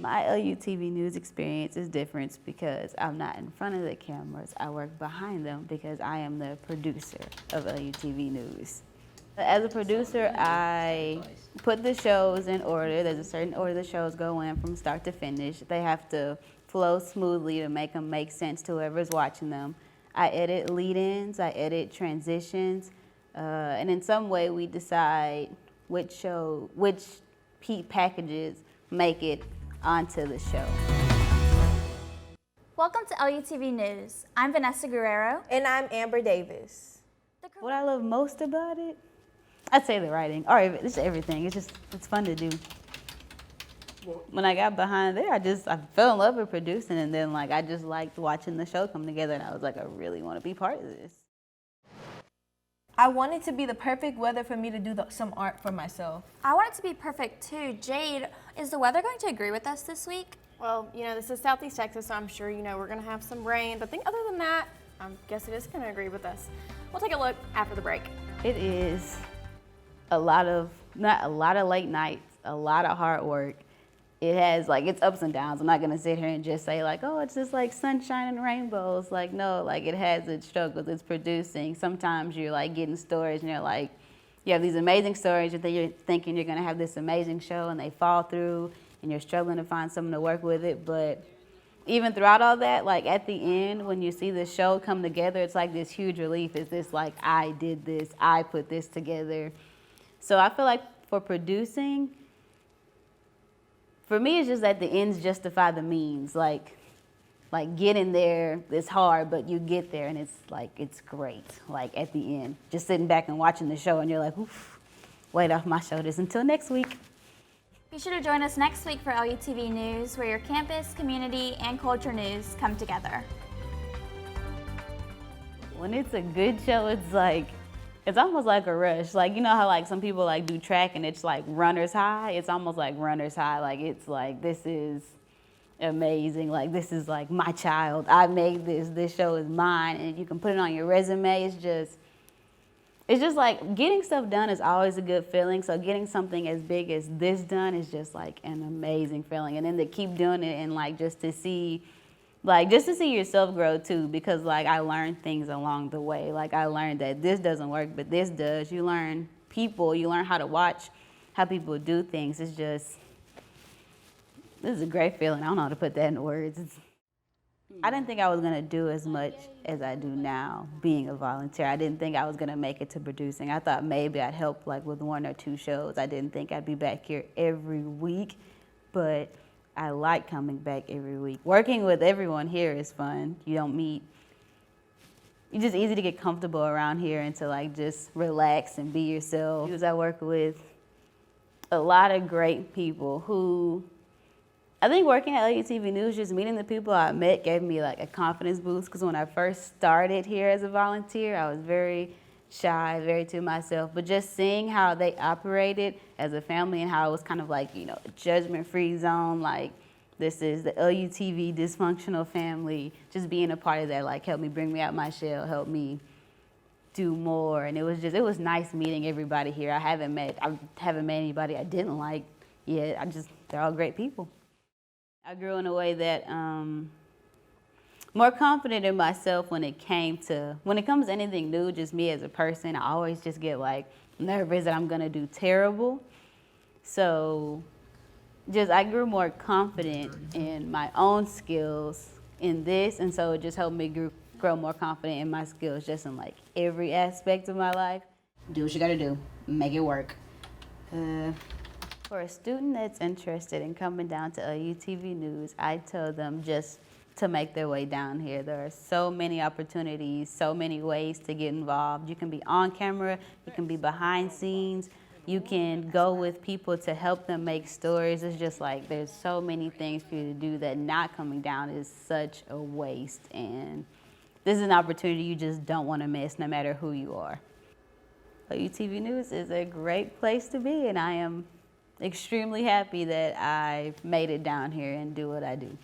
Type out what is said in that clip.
My LUTV news experience is different because I'm not in front of the cameras. I work behind them because I am the producer of LUTV News. As a producer, I put the shows in order. There's a certain order the shows go in from start to finish. They have to flow smoothly to make them make sense to whoever's watching them. I edit lead-ins, I edit transitions, and in some way we decide which packages make it onto the show. Welcome to LUTV News. I'm Vanessa Guerrero. And I'm Amber Davis. What I love most about it, I'd say the writing, or it's everything. It's fun to do. When I got behind there, I fell in love with producing, and then I just liked watching the show come together, and I was like, I really want to be part of this. I want it to be the perfect weather for me to do some art for myself. I want it to be perfect too. Jade, is the weather going to agree with us this week? Well, this is Southeast Texas, so I'm sure we're going to have some rain. But I think other than that, I guess it is going to agree with us. We'll take a look after the break. It is not a lot of late nights, a lot of hard work. It has its ups and downs. I'm not gonna sit here and just say oh, it's just sunshine and rainbows. No, it has its struggles. It's producing. Sometimes you're getting stories and you're you have these amazing stories and then you're thinking you're gonna have this amazing show and they fall through and you're struggling to find someone to work with it. But even throughout all that, at the end, when you see the show come together, it's this huge relief. It's this I did this, I put this together. So I feel for producing, for me, it's just that the ends justify the means. Getting there is hard, but you get there and it's great. At the end, just sitting back and watching the show and you're oof, weight off my shoulders until next week. Be sure to join us next week for LUTV News, where your campus, community, and culture news come together. When it's a good show, it's almost like a rush. You know how some people do track and it's runner's high? It's almost like runner's high. It's this is amazing. This is my child. I made this. This show is mine. And you can put it on your resume. It's just getting stuff done is always a good feeling. So getting something as big as this done is just an amazing feeling. And then to keep doing it and just to see yourself grow too, because I learned things along the way. I learned that this doesn't work, but this does. You learn people, you learn how to watch how people do things. This is a great feeling. I don't know how to put that in words. I didn't think I was gonna do as much as I do now being a volunteer. I didn't think I was gonna make it to producing. I thought maybe I'd help with 1 or 2 shows. I didn't think I'd be back here every week, but I like coming back every week. Working with everyone here is fun. It's just easy to get comfortable around here and to just relax and be yourself. I work with a lot of great people who, I think working at LUTV News, just meeting the people I met gave me a confidence boost, because when I first started here as a volunteer, I was very shy, very to myself, but just seeing how they operated as a family and how it was kind of a judgment-free zone, this is the LUTV dysfunctional family, just being a part of that helped me bring me out my shell, helped me do more. And it was nice meeting everybody here. I haven't met anybody I didn't like yet. They're all great people. I grew in a way that more confident in myself when it comes to anything new, just me as a person. I always just get nervous that I'm gonna do terrible. So I grew more confident in my own skills in this, and so it just helped me grow more confident in my skills just in every aspect of my life. Do what you gotta do, make it work. For a student that's interested in coming down to LUTV News, I tell them just to make their way down here. There are so many opportunities, so many ways to get involved. You can be on camera, you can be behind scenes, you can go with people to help them make stories. It's just there's so many things for you to do that not coming down is such a waste. And this is an opportunity you just don't want to miss, no matter who you are. LUTV News is a great place to be, and I am extremely happy that I've made it down here and do what I do.